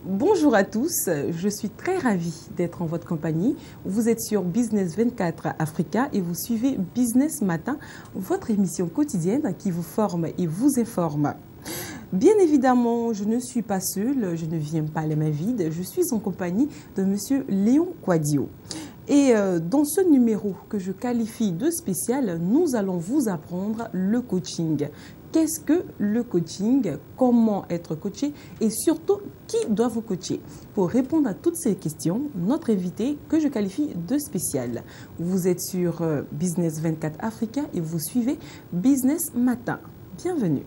Bonjour à tous, je suis très ravie d'être en votre compagnie. Vous êtes sur Business 24 Africa et vous suivez Business Matin, votre émission quotidienne qui vous forme et vous informe. Bien évidemment, je ne suis pas seule, je ne viens pas les mains vides, je suis en compagnie de Monsieur Léon Quadio. Et dans ce numéro que je qualifie de spécial, nous allons vous apprendre le coaching. Qu'est-ce que le coaching? Comment être coaché? Et surtout, qui doit vous coacher? Pour répondre à toutes ces questions, notre invité que je qualifie de spécial. Vous êtes sur Business 24 Africa et vous suivez Business Matin. Bienvenue.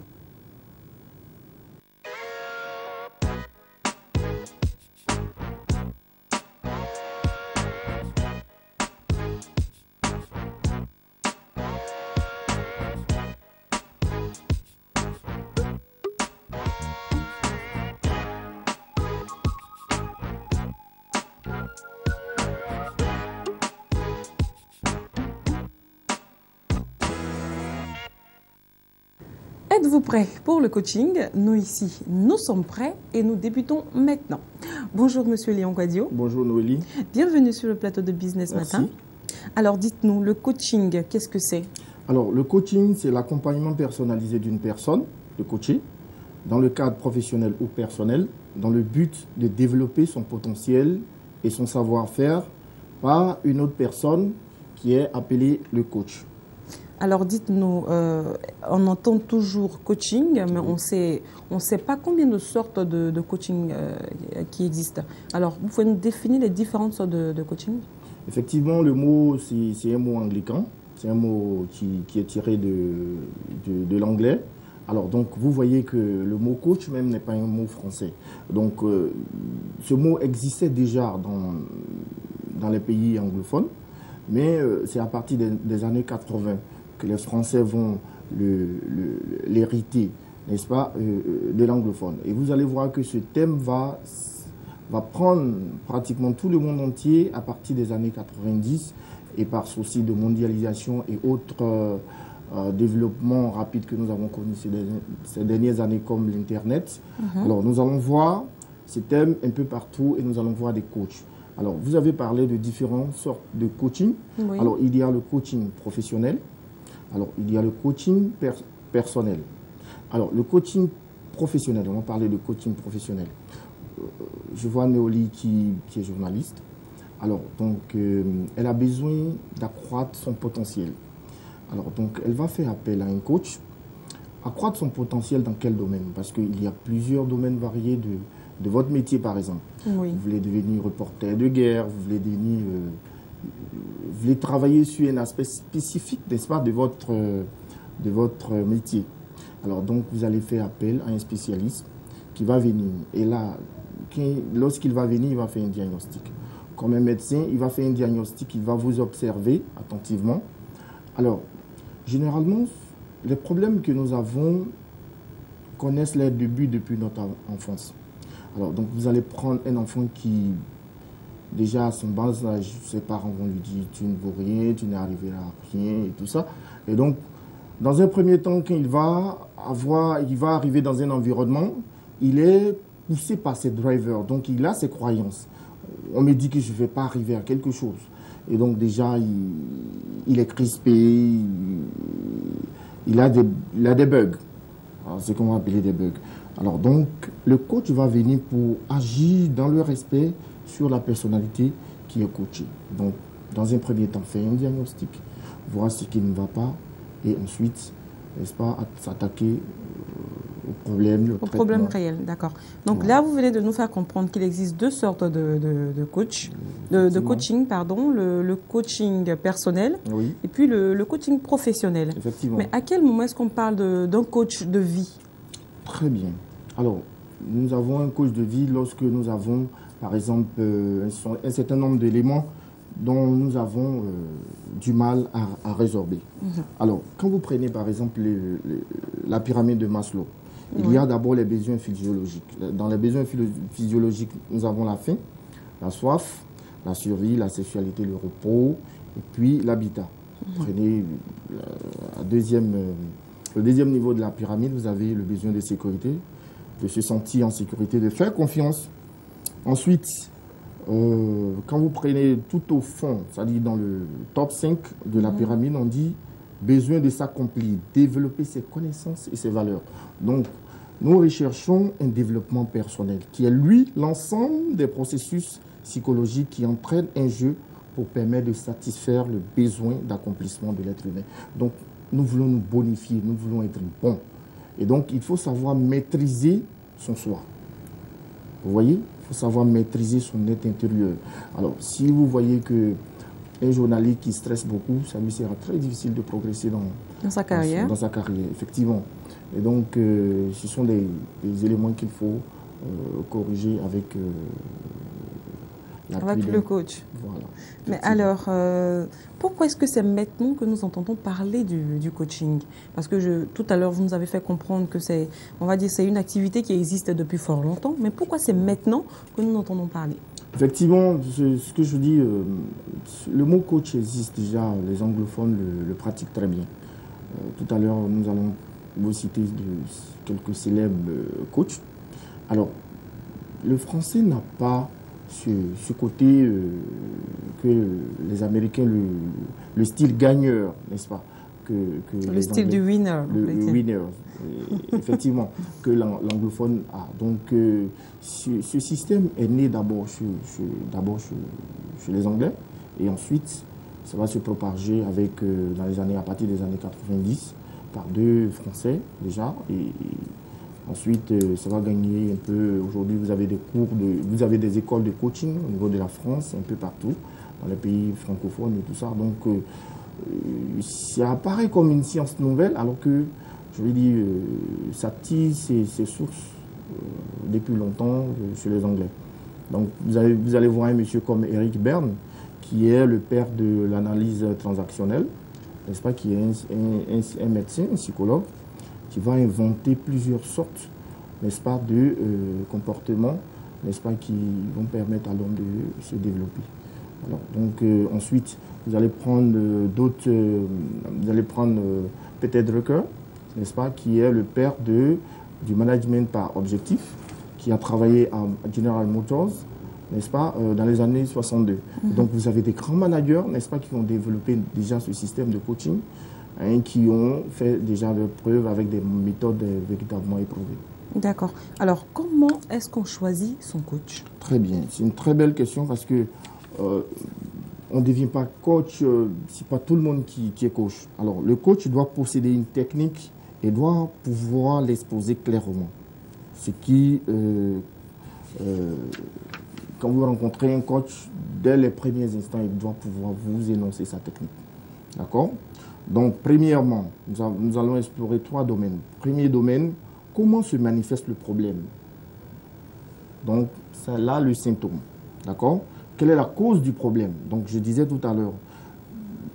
Êtes-vous prêts pour le coaching? Nous ici, nous sommes prêts et nous débutons maintenant. Bonjour Monsieur Léon Quadio. Bonjour Noélie. Bienvenue sur le plateau de Business Merci. Matin. Alors dites-nous, le coaching, qu'est-ce que c'est? Alors le coaching, c'est l'accompagnement personnalisé d'une personne, de coacher, dans le cadre professionnel ou personnel, dans le but de développer son potentiel et son savoir-faire par une autre personne qui est appelée le coach. Alors dites-nous, on entend toujours coaching, mais on sait pas combien de sortes de coaching qui existent. Alors, vous pouvez nous définir les différentes sortes de coaching? Effectivement, le mot, c'est un mot anglican, c'est un mot qui est tiré de l'anglais. Alors, donc, vous voyez que le mot coach même n'est pas un mot français. Donc, ce mot existait déjà dans les pays anglophones, mais c'est à partir des années 80 que les Français vont l'hériter, n'est-ce pas, de l'anglophone. Et vous allez voir que ce thème va prendre pratiquement tout le monde entier à partir des années 90 et par souci de mondialisation et autres développements rapides que nous avons connus ces dernières années comme l'Internet. Alors nous allons voir ce thème un peu partout et nous allons voir des coachs. Alors vous avez parlé de différentes sortes de coaching. Oui. Alors il y a le coaching professionnel. Alors, il y a le coaching personnel. Alors, le coaching professionnel, on va parler de coaching professionnel. Je vois Néoli qui est journaliste. Alors, donc, elle a besoin d'accroître son potentiel. Alors, donc, elle va faire appel à un coach. Accroître son potentiel dans quel domaine? Parce qu'il y a plusieurs domaines variés de votre métier, par exemple. Oui. Vous voulez devenir reporter de guerre, vous voulez devenir... vous voulez travailler sur un aspect spécifique, n'est-ce pas, de votre métier. Alors donc, vous allez faire appel à un spécialiste qui va venir. Et là, lorsqu'il va venir, il va faire un diagnostic. Comme un médecin, il va faire un diagnostic, il va vous observer attentivement. Alors, généralement, les problèmes que nous avons connaissent les débuts depuis notre enfance. Alors donc, vous allez prendre un enfant qui... Déjà, à son bas âge, ses parents vont lui dire « tu ne vaux rien, tu n'es arrivé à rien » et tout ça. Et donc, dans un premier temps, quand il va arriver dans un environnement, il est poussé par ses drivers. Donc, il a ses croyances. On me dit que je ne vais pas arriver à quelque chose. Et donc, déjà, il est crispé, il a des bugs. C'est ce qu'on va appeler des bugs. Alors, donc, le coach va venir pour agir dans le respect sur la personnalité qui est coachée. Donc, dans un premier temps, faire un diagnostic, voir ce qui ne va pas, et ensuite, n'est-ce pas, s'attaquer au problème. Au problème réel, d'accord. Donc voilà. Là, vous venez de nous faire comprendre qu'il existe deux sortes de coaching, pardon, le coaching personnel oui. Et puis le coaching professionnel. Effectivement. Mais à quel moment est-ce qu'on parle d'un coach de vie? Très bien. Alors, nous avons un coach de vie lorsque nous avons par exemple, un certain nombre d'éléments dont nous avons du mal à résorber. Alors, quand vous prenez par exemple la pyramide de Maslow, il y a d'abord les besoins physiologiques. Dans les besoins physiologiques, nous avons la faim, la soif, la survie, la sexualité, le repos, et puis l'habitat. Prenez le deuxième niveau de la pyramide, vous avez le besoin de sécurité, de se sentir en sécurité, de faire confiance Ensuite, quand vous prenez tout au fond, c'est-à-dire dans le top 5 de la pyramide, on dit besoin de s'accomplir, développer ses connaissances et ses valeurs. Donc, nous recherchons un développement personnel qui est, lui, l'ensemble des processus psychologiques qui entraînent un jeu pour permettre de satisfaire le besoin d'accomplissement de l'être humain. Donc, nous voulons nous bonifier, nous voulons être bons. Et donc, il faut savoir maîtriser son soi. Vous voyez, il faut savoir maîtriser son être intérieur. Alors, si vous voyez que un journaliste qui stresse beaucoup, ça lui sera très difficile de progresser dans sa carrière. Dans sa carrière, effectivement. Et donc, ce sont des éléments qu'il faut corriger avec le coach. Voilà. Mais alors, pourquoi est-ce que c'est maintenant que nous entendons parler du coaching? Parce que tout à l'heure, vous nous avez fait comprendre que c'est, on va dire, c'est une activité qui existe depuis fort longtemps. Mais pourquoi c'est maintenant que nous entendons parler? Effectivement, ce que je dis, le mot coach existe déjà, les anglophones le pratiquent très bien. Tout à l'heure, nous allons vous citer quelques célèbres coachs. Alors, le français n'a pas ce côté que les Américains, le style gagneur, n'est-ce pas? Le style du winner. Le winner, effectivement, que l'anglophone a. Donc, ce système est né d'abord chez les Anglais, et ensuite, ça va se propager à partir des années 90, par deux Français déjà, et ensuite, ça va gagner un peu. Aujourd'hui, vous avez vous avez des écoles de coaching au niveau de la France, un peu partout, dans les pays francophones et tout ça. Donc, ça apparaît comme une science nouvelle, alors que, je veux dire, ça tire ses sources depuis longtemps chez les Anglais. Donc, vous allez voir un monsieur comme Eric Berne, qui est le père de l'analyse transactionnelle, n'est-ce pas, qui est un médecin, un psychologue, qui va inventer plusieurs sortes, n'est-ce pas, de comportements, n'est-ce pas, qui vont permettre à l'homme de se développer. Alors, donc, ensuite, vous allez prendre Peter Drucker, n'est-ce pas, qui est le père du management par objectif, qui a travaillé à General Motors, n'est-ce pas, dans les années 62. Donc, vous avez des grands managers, n'est-ce pas, qui ont développé déjà ce système de coaching, qui ont fait déjà leurs preuves avec des méthodes véritablement éprouvées. D'accord. Alors, comment est-ce qu'on choisit son coach? Très bien. C'est une très belle question parce que on ne devient pas coach, ce n'est pas tout le monde qui est coach. Alors, le coach doit posséder une technique et doit pouvoir l'exposer clairement. Ce qui, quand vous rencontrez un coach, dès les premiers instants, il doit pouvoir vous énoncer sa technique. D'accord? Donc, premièrement, nous allons explorer 3 domaines. Premier domaine, comment se manifeste le problème? Donc, c'est là le symptôme. D'accord? Quelle est la cause du problème? Donc, je disais tout à l'heure,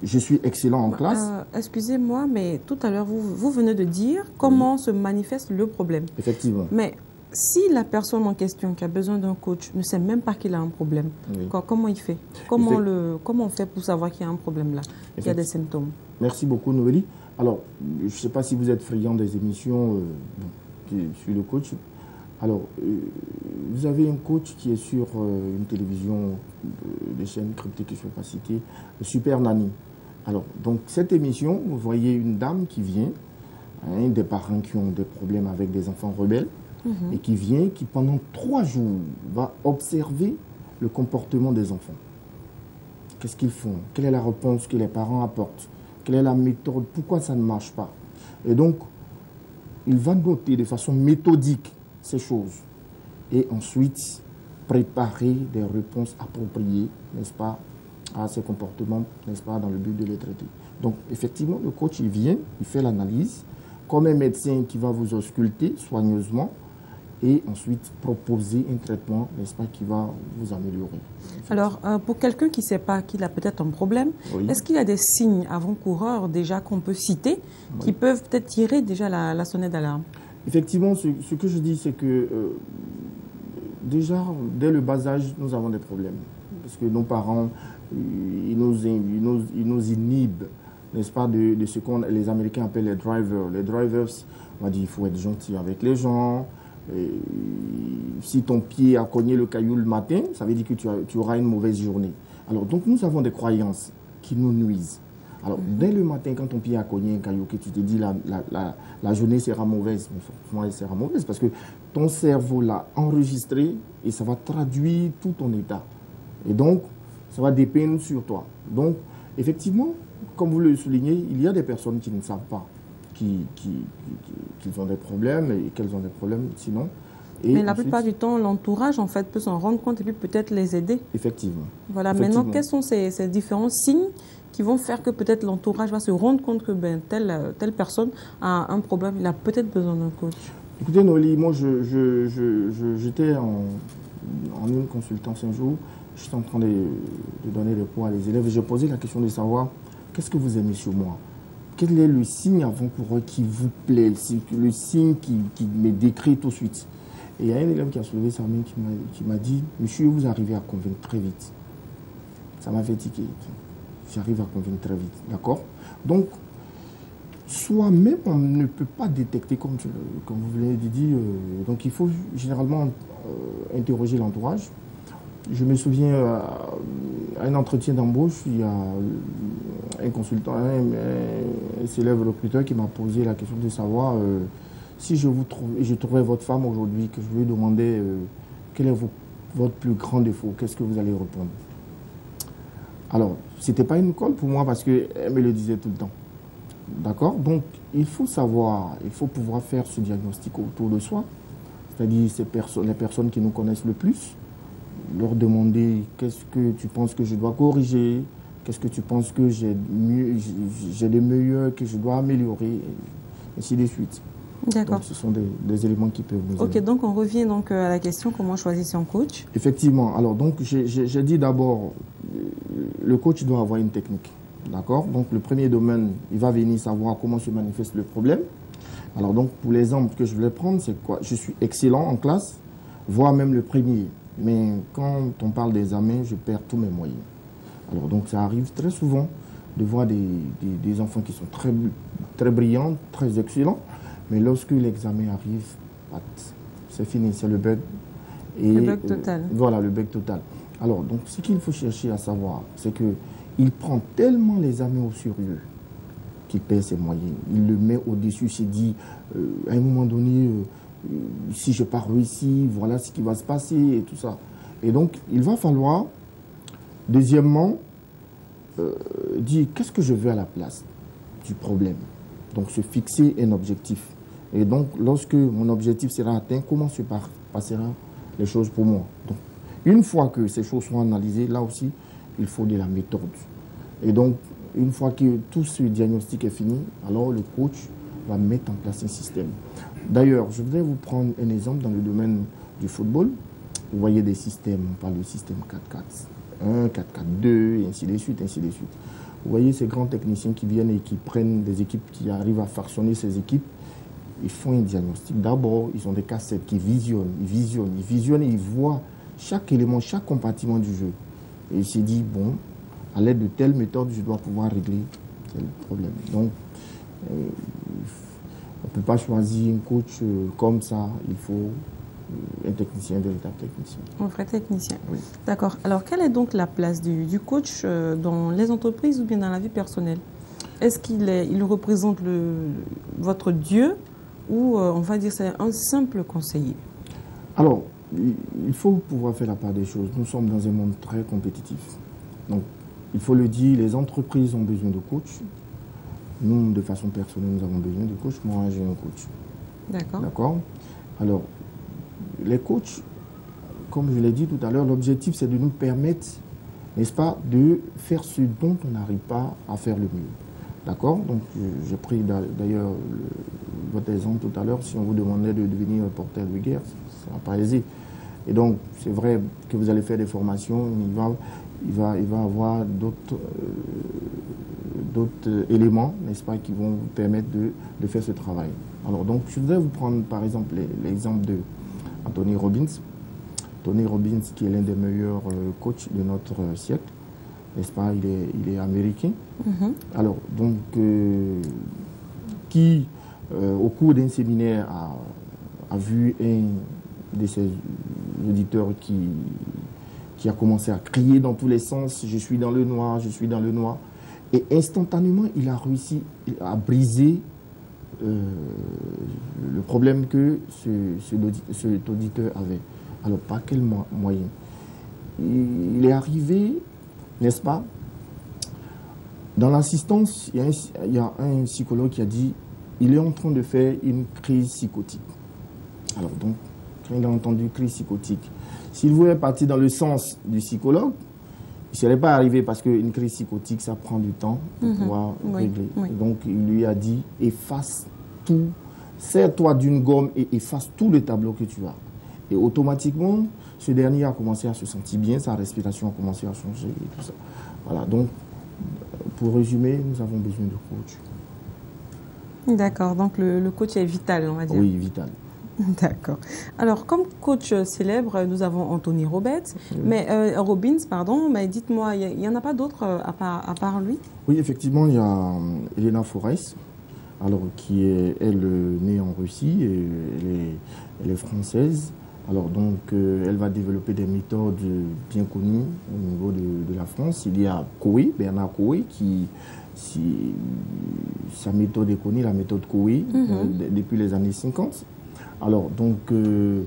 je suis excellent en classe. Excusez-moi, mais tout à l'heure, vous venez de dire comment se manifeste le problème. Effectivement. Mais si la personne en question qui a besoin d'un coach ne sait même pas qu'il a un problème, comment il fait? Comment on fait pour savoir qu'il y a un problème là, qu'il y a des symptômes? Merci beaucoup, Noélie. Alors, je ne sais pas si vous êtes friand des émissions sur le coach. Alors, vous avez un coach qui est sur une télévision, des chaînes cryptées que je ne vais pas citer, Super Nanny. Alors, donc, cette émission, vous voyez une dame qui vient, des parents qui ont des problèmes avec des enfants rebelles, et qui vient, qui pendant 3 jours va observer le comportement des enfants. Qu'est-ce qu'ils font? Quelle est la réponse que les parents apportent? Quelle est la méthode? Pourquoi ça ne marche pas? Et donc, il va noter de façon méthodique ces choses et ensuite préparer des réponses appropriées, n'est-ce pas, à ces comportements, n'est-ce pas, dans le but de les traiter. Donc, effectivement, le coach, il vient, il fait l'analyse, comme un médecin qui va vous ausculter soigneusement et ensuite proposer un traitement, n'est-ce pas, qui va vous améliorer. Alors, pour quelqu'un qui ne sait pas qu'il a peut-être un problème, est-ce qu'il y a des signes avant-coureurs déjà qu'on peut citer qui peuvent peut-être tirer déjà la sonnette d'alarme? Effectivement, ce que je dis, c'est que déjà, dès le bas âge, nous avons des problèmes. Parce que nos parents, ils nous inhibent, n'est-ce pas, de ce que les Américains appellent les drivers. Les drivers, on va dire, il faut être gentil avec les gens, Si ton pied a cogné le caillou le matin, ça veut dire que tu auras une mauvaise journée. Alors, donc, nous avons des croyances qui nous nuisent. Alors, dès le matin, quand ton pied a cogné un caillou, que tu te dis la journée sera mauvaise, mais forcément, elle sera mauvaise parce que ton cerveau l'a enregistré et ça va traduire tout ton état. Et donc, ça va dépeindre sur toi. Donc, effectivement, comme vous le soulignez, il y a des personnes qui ne savent pas qu'ils ont des problèmes et qu'elles ont des problèmes sinon. Et mais la plupart du temps, l'entourage, en fait, peut s'en rendre compte et puis peut-être les aider. Effectivement. Voilà. Maintenant, quels sont ces différents signes qui vont faire que peut-être l'entourage va se rendre compte que telle personne a un problème, il a peut-être besoin d'un coach? Écoutez, Noli, moi, j'étais en une consultance un jour, j'étais en train de donner le cours à les élèves et j'ai posé la question de savoir qu'est-ce que vous aimez sur moi? Quel est le signe avant-coureur qui vous plaît, le signe qui me décrit tout de suite? Et il y a un élève qui a soulevé sa main qui m'a dit, monsieur, vous arrivez à convaincre très vite. Ça m'a fait tiquer. J'arrive à convaincre très vite, d'accord? Donc, soi-même, on ne peut pas détecter, comme vous l'avez dit, donc il faut généralement interroger l'entourage. Je me souviens à un entretien d'embauche, il y a un consultant, un célèbre recruteur qui m'a posé la question de savoir si je trouvais votre femme aujourd'hui, que je lui demandais quel est votre plus grand défaut, qu'est-ce que vous allez répondre? Alors, ce n'était pas une colle pour moi parce qu'elle me le disait tout le temps. D'accord? Donc, il faut savoir, il faut pouvoir faire ce diagnostic autour de soi, c'est-à-dire les personnes qui nous connaissent le plus, leur demander qu'est-ce que tu penses que je dois corriger, qu'est-ce que tu penses que j'ai de meilleur, que je dois améliorer, et ainsi de suite. D'accord. Donc, ce sont des éléments qui peuvent nous aider. Ok, donc on revient donc à la question, comment choisir son coach? Effectivement. Alors, donc, j'ai dit d'abord, le coach doit avoir une technique. D'accord? Donc, le premier domaine, il va venir savoir comment se manifeste le problème. Alors, donc, pour l'exemple que je voulais prendre, c'est quoi? Je suis excellent en classe, voire même le premier. Mais quand on parle d'examen, je perds tous mes moyens. Alors, donc, ça arrive très souvent de voir des enfants qui sont très, très brillants, très excellents. Mais lorsque l'examen arrive, c'est fini, c'est le bug. Le bug total. Voilà, le bug total. Alors, donc, ce qu'il faut chercher à savoir, c'est qu'il prend tellement l'examen au sérieux qu'il perd ses moyens. Il le met au-dessus, il se dit, à un moment donné, si je pars ici, voilà ce qui va se passer et tout ça. Et donc, il va falloir, deuxièmement, dire qu'est-ce que je veux à la place du problème. Donc, se fixer un objectif. Et donc, lorsque mon objectif sera atteint, comment se passeront les choses pour moi? Donc, une fois que ces choses sont analysées, là aussi, il faut de la méthode. Et donc, une fois que tout ce diagnostic est fini, alors le coach va mettre en place un système. D'ailleurs, je voudrais vous prendre un exemple dans le domaine du football. Vous voyez des systèmes, on parle du système 4-4-1, 4-4-2, et ainsi de suite, ainsi de suite. Vous voyez ces grands techniciens qui viennent et qui prennent des équipes, qui arrivent à fractionner ces équipes. Ils font un diagnostic. D'abord, ils ont des cassettes qui visionnent, et ils voient chaque élément, chaque compartiment du jeu. Et ils se disent, bon, à l'aide de telle méthode, je dois pouvoir régler tel problème. Donc, on ne peut pas choisir un coach comme ça. Il faut un technicien, un véritable technicien. Un vrai technicien. Oui. D'accord. Alors, quelle est donc la place du coach dans les entreprises ou bien dans la vie personnelle? Est-ce qu'il représente votre Dieu ou on va dire c'est un simple conseiller? Alors, il faut pouvoir faire la part des choses. Nous sommes dans un monde très compétitif. Donc, il faut le dire, les entreprises ont besoin de coach. Nous, de façon personnelle, nous avons besoin de coach. Moi, j'ai un coach. D'accord. D'accord. Alors, les coachs, comme je l'ai dit tout à l'heure, l'objectif, c'est de nous permettre, n'est-ce pas, de faire ce dont on n'arrive pas à faire le mieux. D'accord? Donc, j'ai pris d'ailleurs votre exemple tout à l'heure. Si on vous demandait de devenir reporter de guerre, ça ne va pas aisé. Et donc, c'est vrai que vous allez faire des formations, il va avoir d'autres éléments, n'est-ce pas, qui vont vous permettre de faire ce travail. Alors, donc, je voudrais vous prendre, par exemple, l'exemple de Anthony Robbins. Tony Robbins, qui est l'un des meilleurs coachs de notre siècle, n'est-ce pas, il est américain. Mm-hmm. Alors, donc, qui, au cours d'un séminaire, a a vu un de ses auditeurs qui a commencé à crier dans tous les sens, je suis dans le noir, je suis dans le noir. Et instantanément, il a réussi à briser le problème que cet auditeur avait. Alors, par quel moyen? Il est arrivé, n'est-ce pas? Dans l'assistance, il y a un psychologue qui a dit il est en train de faire une crise psychotique. Alors, donc, quand il a entendu crise psychotique, s'il voulait partir dans le sens du psychologue, il ne serait pas arrivé parce qu'une crise psychotique, ça prend du temps pour pouvoir régler. Oui. Donc, il lui a dit efface tout, serre-toi d'une gomme et efface tout le tableau que tu as. Et automatiquement, ce dernier a commencé à se sentir bien, sa respiration a commencé à changer et tout ça. Voilà, donc, pour résumer, nous avons besoin de coach. D'accord, donc le coach est vital, on va dire. Oui, vital. D'accord. Alors, comme coach célèbre, nous avons Anthony Robbins, mais dites-moi, il n'y en a pas d'autres à part lui? Oui, effectivement, il y a Elena Forrest, alors, qui est, elle, née en Russie, et elle est française. Alors, donc, elle va développer des méthodes bien connues au niveau de la France. Il y a Coué, Bernard Coué, sa méthode est connue, la méthode Coué, depuis les années 50. Alors, donc, on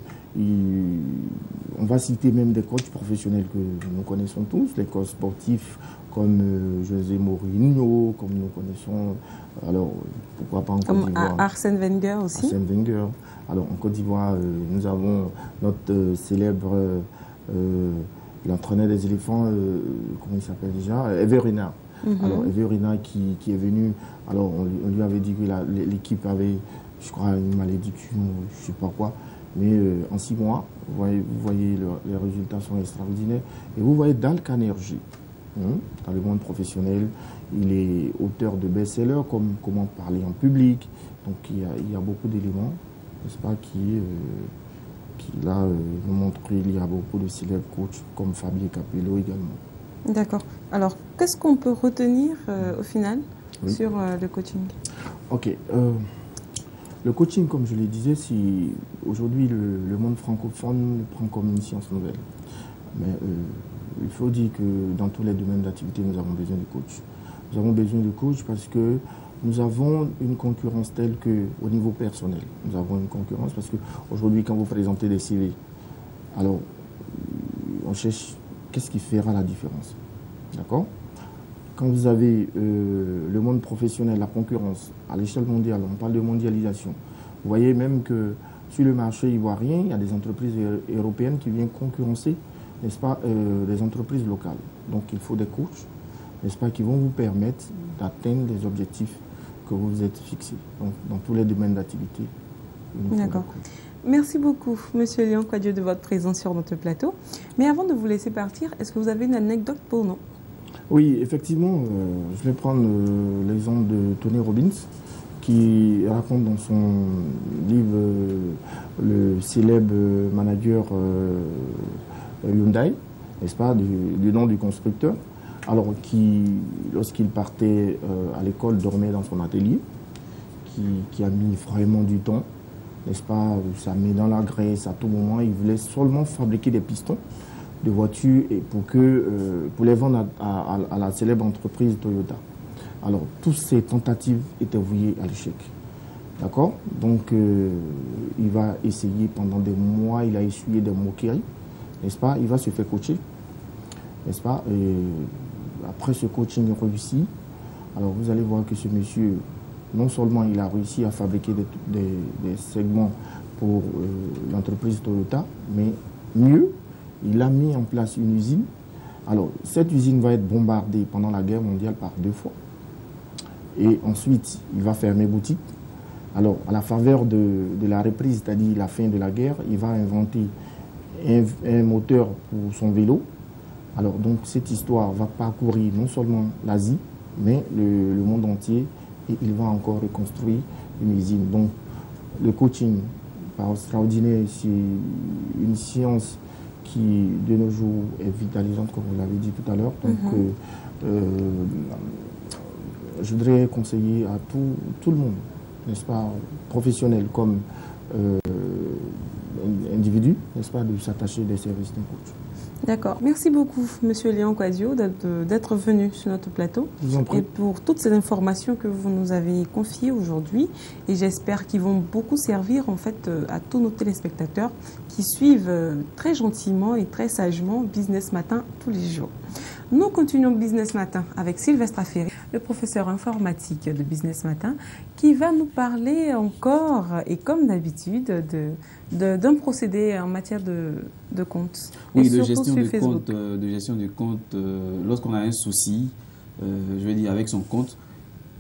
va citer même des coachs professionnels que nous connaissons tous, les coachs sportifs comme José Mourinho, comme nous connaissons, alors, pourquoi pas en Côte d'Ivoire. Arsène Wenger aussi. Arsène Wenger. Alors, en Côte d'Ivoire, nous avons notre célèbre, l'entraîneur des éléphants, comment il s'appelle déjà, Hervé Renard. Alors, Hervé Renard qui est venu, alors on lui avait dit que l'équipe avait, je crois, une malédiction, je ne sais pas quoi, mais en 6 mois, vous voyez les résultats sont extraordinaires. Et vous voyez dans le Canergie, dans le monde professionnel, il est auteur de best-sellers comme Comment parler en public. Donc il y a beaucoup d'éléments, n'est-ce pas, qui là nous montrent qu'il y a beaucoup de célèbres coachs comme Fabien Capello également. D'accord. Alors, qu'est-ce qu'on peut retenir au final sur le coaching? Ok. Le coaching, comme je le disais, aujourd'hui le monde francophone le prend comme une science nouvelle. Mais il faut dire que dans tous les domaines d'activité, nous avons besoin de coach. Nous avons besoin de coach parce que nous avons une concurrence telle qu'au niveau personnel, nous avons une concurrence parce qu'aujourd'hui, quand vous présentez des CV, alors on cherche qu'est-ce qui fera la différence. D'accord? Quand vous avez le monde professionnel, la concurrence à l'échelle mondiale, on parle de mondialisation. Vous voyez même que sur le marché ivoirien, il y a des entreprises européennes qui viennent concurrencer, n'est-ce pas, des entreprises locales. Donc il faut des coachs, n'est-ce pas, qui vont vous permettre d'atteindre les objectifs que vous vous êtes fixés. Donc dans tous les domaines d'activité. D'accord. Merci beaucoup, Monsieur Léon Kouadio, de votre présence sur notre plateau. Mais avant de vous laisser partir, est-ce que vous avez une anecdote pour nous? Oui, effectivement, je vais prendre l'exemple de Tony Robbins, qui raconte dans son livre le célèbre manager Hyundai, n'est-ce pas, du nom du constructeur, alors qui, lorsqu'il partait à l'école, dormait dans son atelier, qui a mis vraiment du temps, n'est-ce pas, ça met dans la graisse à tout moment. Il voulait seulement fabriquer des pistons de voitures et pour les vendre à la célèbre entreprise Toyota. Alors, toutes ces tentatives étaient vouées à l'échec. D'accord? Donc, il va essayer pendant des mois, il a essuyé des moqueries, n'est-ce pas? Il va se faire coacher, n'est-ce pas? Et après ce coaching réussi, alors vous allez voir que ce monsieur, non seulement il a réussi à fabriquer des segments pour l'entreprise Toyota, mais mieux, il a mis en place une usine. Alors, cette usine va être bombardée pendant la guerre mondiale par 2 fois. Et ensuite, il va fermer boutique. Alors, à la faveur de la reprise, c'est-à-dire la fin de la guerre, il va inventer un moteur pour son vélo. Alors, donc, cette histoire va parcourir non seulement l'Asie, mais le monde entier. Et il va encore reconstruire une usine. Donc, le coaching, par extraordinaire, c'est une science qui, de nos jours, est vitalisante, comme vous l'avez dit tout à l'heure. Donc, je voudrais conseiller à tout le monde, n'est-ce pas, professionnel comme individu, n'est-ce pas, de s'attacher des services d'un coach. D'accord. Merci beaucoup, Monsieur Léon Quasio, d'être venu sur notre plateau. Je vous en prie. Et pour toutes ces informations que vous nous avez confiées aujourd'hui. Et j'espère qu'ils vont beaucoup servir en fait à tous nos téléspectateurs qui suivent très gentiment et très sagement Business Matin tous les jours. Nous continuons Business Matin avec Sylvestre Affery, le professeur informatique de Business Matin, qui va nous parler encore, et comme d'habitude, d'un procédé en matière de compte. Oui, de gestion de compte, lorsqu'on a un souci, je vais dire avec son compte,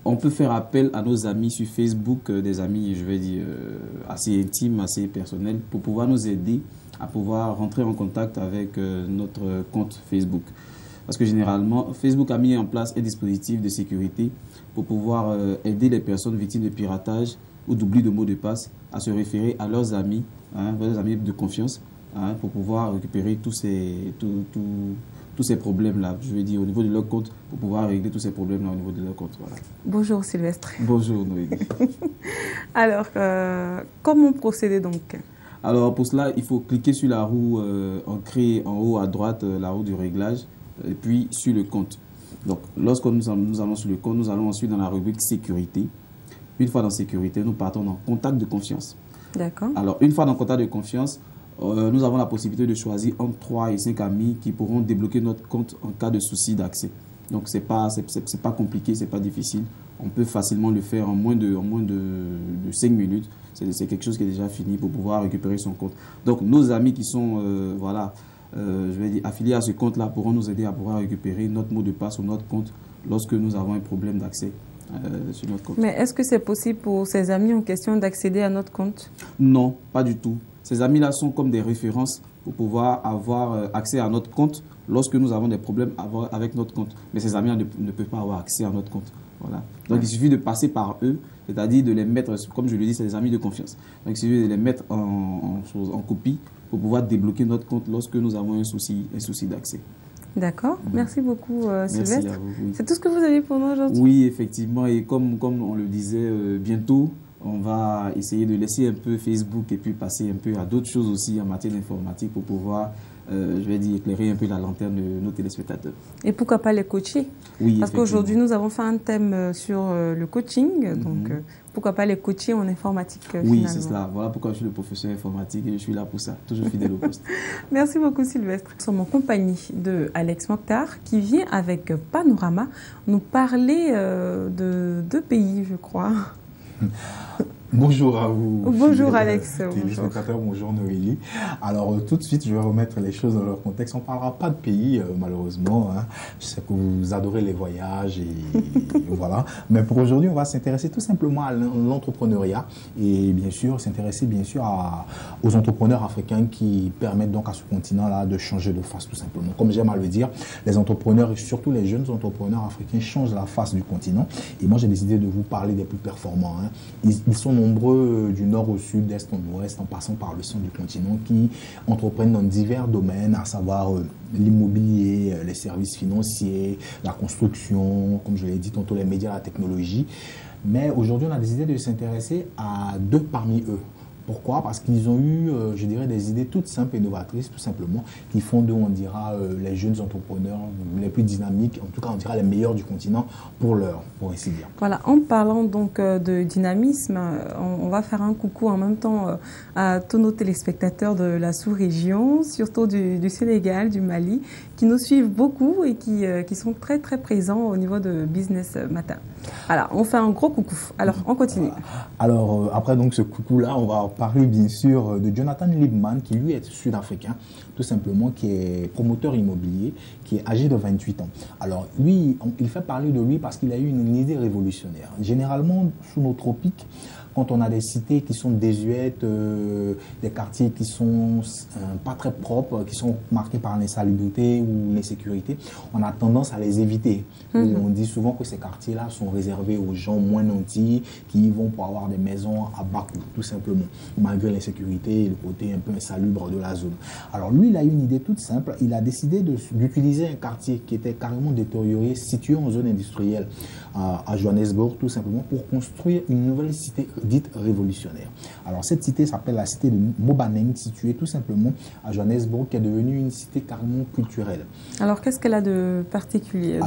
on peut faire appel à nos amis sur Facebook, des amis, je vais dire, assez intimes, assez personnels, pour pouvoir nous aider à pouvoir rentrer en contact avec notre compte Facebook. Parce que généralement, Facebook a mis en place un dispositif de sécurité pour pouvoir aider les personnes victimes de piratage ou d'oubli de mots de passe à se référer à leurs amis de confiance, pour pouvoir récupérer tous ces problèmes-là, je veux dire, au niveau de leur compte, pour pouvoir régler tous ces problèmes-là au niveau de leur compte. Voilà. Bonjour Sylvestre. Bonjour Noémie. Alors, comment procéder donc? Alors pour cela, il faut cliquer sur la roue ancrée en haut à droite, la roue du réglage, et puis sur le compte. Donc lorsque nous allons sur le compte, nous allons ensuite dans la rubrique sécurité. Une fois dans sécurité, nous partons dans contact de confiance. D'accord. Alors une fois dans contact de confiance, nous avons la possibilité de choisir entre 3 et 5 amis qui pourront débloquer notre compte en cas de souci d'accès. Donc c'est pas compliqué, c'est pas difficile. On peut facilement le faire en moins de 5 minutes. C'est quelque chose qui est déjà fini pour pouvoir récupérer son compte. Donc nos amis qui sont je vais dire, affiliés à ce compte-là pourront nous aider à pouvoir récupérer notre mot de passe ou notre compte lorsque nous avons un problème d'accès sur notre compte. Mais est-ce que c'est possible pour ces amis en question d'accéder à notre compte? Non, pas du tout. Ces amis-là sont comme des références pour pouvoir avoir accès à notre compte lorsque nous avons des problèmes avec notre compte. Mais ces amis-là ne peuvent pas avoir accès à notre compte. Voilà. Donc, il suffit de passer par eux, c'est-à-dire de les mettre, comme je le dis, c'est des amis de confiance. Donc, il suffit de les mettre en copie pour pouvoir débloquer notre compte lorsque nous avons un souci d'accès. D'accord. Merci beaucoup, Sylvestre. Merci à vous. Oui. C'est tout ce que vous avez pour nous aujourd'hui? Oui, effectivement. Et comme on le disait, bientôt, on va essayer de laisser un peu Facebook et puis passer un peu à d'autres choses aussi en matière d'informatique pour pouvoir, je vais dire, éclairer un peu la lanterne de nos téléspectateurs. Et pourquoi pas les coacher? Oui, parce qu'aujourd'hui, nous avons fait un thème sur le coaching. Donc, pourquoi pas les coacher en informatique Oui, c'est cela. Voilà pourquoi je suis le professeur informatique et je suis là pour ça. Toujours fidèle au poste. Merci beaucoup, Sylvestre. Nous sommes en compagnie de Alex Mokhtar qui vient avec Panorama nous parler de 2 pays, je crois. Bonjour à vous. Bonjour Alex. Téléspectateurs, bonjour Noélie. Alors tout de suite, je vais remettre les choses dans leur contexte. On ne parlera pas de pays, malheureusement. Hein. Je sais que vous adorez les voyages et voilà. Mais pour aujourd'hui, on va s'intéresser tout simplement à l'entrepreneuriat et bien sûr s'intéresser aux entrepreneurs africains qui permettent donc à ce continent-là de changer de face tout simplement. Comme j'aime à le dire, les entrepreneurs et surtout les jeunes entrepreneurs africains changent la face du continent. Et moi, j'ai décidé de vous parler des plus performants. Hein. Ils sont nombreux du nord au sud, d'est en ouest, en passant par le centre du continent, qui entreprennent dans divers domaines, à savoir l'immobilier, les services financiers, la construction, comme je l'ai dit tantôt, les médias, la technologie. Mais aujourd'hui, on a décidé de s'intéresser à 2 parmi eux. Pourquoi? Parce qu'ils ont eu, je dirais, des idées toutes simples et novatrices, tout simplement, qui font d'eux, on dira, les jeunes entrepreneurs les plus dynamiques, en tout cas, on dira les meilleurs du continent pour l'heure, pour ainsi dire. Voilà, en parlant donc de dynamisme, on va faire un coucou en même temps à tous nos téléspectateurs de la sous-région, surtout du Sénégal, du Mali, qui nous suivent beaucoup et qui sont très, très présents au niveau de Business Matin. Alors, on fait un gros coucou. Alors, on continue. Alors, après donc ce coucou-là, on va parler bien sûr de Jonathan Liebman, qui lui est sud-africain, tout simplement, qui est promoteur immobilier, qui est âgé de 28 ans. Alors, lui, il fait parler de lui parce qu'il a eu une idée révolutionnaire. Généralement, sous nos tropiques, quand on a des cités qui sont désuètes, des quartiers qui sont pas très propres, qui sont marqués par l'insalubrité ou l'insécurité, on a tendance à les éviter. On dit souvent que ces quartiers-là sont réservés aux gens moins nantis qui y vont pour avoir des maisons à bas coût, tout simplement, malgré l'insécurité et le côté un peu insalubre de la zone. Alors lui, il a eu une idée toute simple. Il a décidé d'utiliser un quartier qui était carrément détérioré, situé en zone industrielle, à Johannesburg, tout simplement, pour construire une nouvelle cité dite révolutionnaire. Alors, cette cité s'appelle la cité de Mobaneng, située tout simplement à Johannesburg, qui est devenue une cité carrément culturelle. Alors, qu'est-ce qu'elle a de particulier,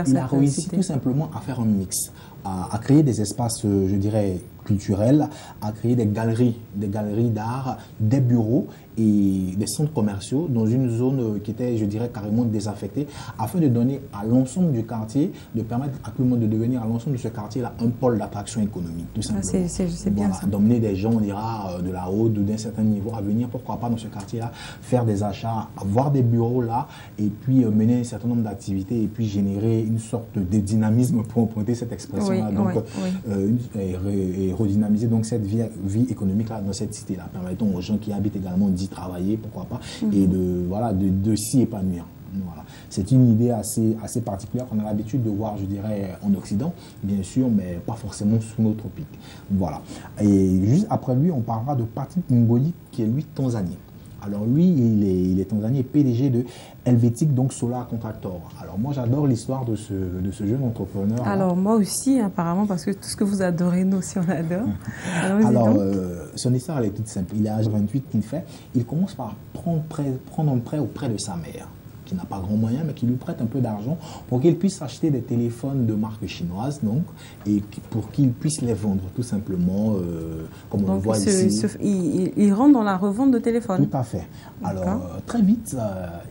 il a réussi tout simplement à faire un mix, à créer des espaces, je dirais, culturels, à créer des galeries d'art, des bureaux et des centres commerciaux dans une zone qui était, je dirais, carrément désaffectée, afin de donner à l'ensemble du quartier, de permettre à tout le monde de devenir à l'ensemble de ce quartier-là un pôle d'attraction économique, tout simplement. C'est bien ça. D'emmener des gens, on dira, de la haute ou d'un certain niveau à venir, pourquoi pas, dans ce quartier-là, faire des achats, avoir des bureaux là, et puis mener un certain nombre d'activités, et puis générer une sorte de dynamisme, pour emprunter cette expression-là. Et redynamiser donc cette vie économique là dans cette cité là, permettant aux gens qui habitent également d'y travailler, pourquoi pas, et de s'y épanouir. Voilà. C'est une idée assez particulière qu'on a l'habitude de voir, je dirais, en Occident, bien sûr, mais pas forcément sous nos tropiques. Voilà. Et juste après lui, on parlera de Patrick Ngoli, qui est lui tanzanien. Alors lui, il est tanzanien et PDG de Helvetic, donc Solar Contractor. Alors moi, j'adore l'histoire de ce jeune entrepreneur. Alors moi aussi, apparemment, parce que tout ce que vous adorez, nous aussi on adore. Alors son histoire, elle est toute simple. Il est à âge 28 qu'il fait. Il commence par prendre un prêt auprès de sa mère, qui n'a pas grand moyen, mais qui lui prête un peu d'argent pour qu'il puisse acheter des téléphones de marque chinoise, donc, et pour qu'il puisse les vendre, tout simplement, comme on le voit ici. Il rentre dans la revente de téléphones. Tout à fait. Alors, très vite,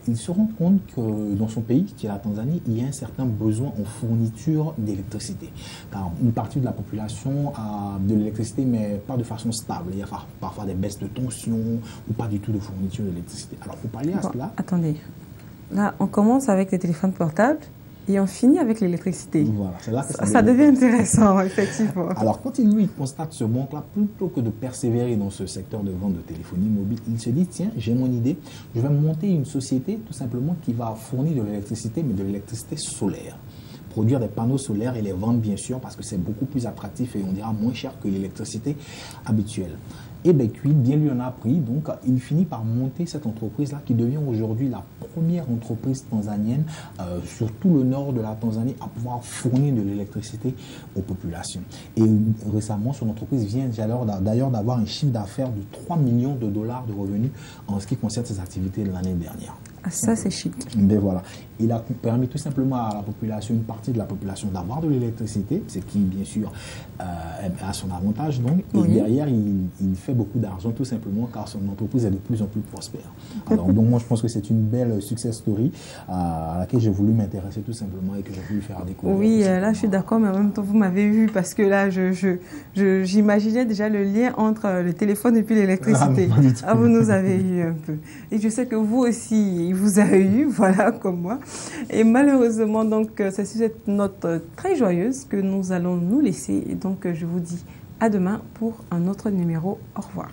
il se rend compte que dans son pays, qui est la Tanzanie, il y a un certain besoin en fourniture d'électricité. Car une partie de la population a de l'électricité, mais pas de façon stable. Il y a parfois des baisses de tension ou pas du tout de fourniture d'électricité. Alors, pour pallier à cela... Attendez. Là, on commence avec les téléphones portables et on finit avec l'électricité. Voilà, c'est là que ça devient intéressant, effectivement. Alors, quand il constate ce manque-là, plutôt que de persévérer dans ce secteur de vente de téléphonie mobile, il se dit, tiens, j'ai mon idée, je vais monter une société, tout simplement, qui va fournir de l'électricité, mais de l'électricité solaire. Produire des panneaux solaires et les vendre, bien sûr, parce que c'est beaucoup plus attractif et on dira moins cher que l'électricité habituelle. Et bien, bien lui en a pris, donc il finit par monter cette entreprise-là qui devient aujourd'hui la première entreprise tanzanienne sur tout le nord de la Tanzanie à pouvoir fournir de l'électricité aux populations. Et récemment, son entreprise vient d'ailleurs d'avoir un chiffre d'affaires de 3 millions de dollars de revenus en ce qui concerne ses activités de l'année dernière. Ah, ça, c'est chic. Mais voilà. Il a permis tout simplement à la population, une partie de la population, d'avoir de l'électricité, ce qui, bien sûr, a son avantage. Donc, et derrière, il fait beaucoup d'argent, tout simplement, car son entreprise est de plus en plus prospère. Alors, donc, moi, je pense que c'est une belle success story à laquelle j'ai voulu m'intéresser, tout simplement, et que j'ai voulu faire découvrir. Oui, là, je suis d'accord, mais en même temps, vous m'avez vu, parce que là, j'imaginais déjà le lien entre le téléphone et puis l'électricité. Vous nous avez eu un peu. Et je sais que vous aussi, vous avez eu, voilà, comme moi. Et malheureusement, donc, c'est sur cette note très joyeuse que nous allons nous laisser. Et donc, je vous dis à demain pour un autre numéro. Au revoir.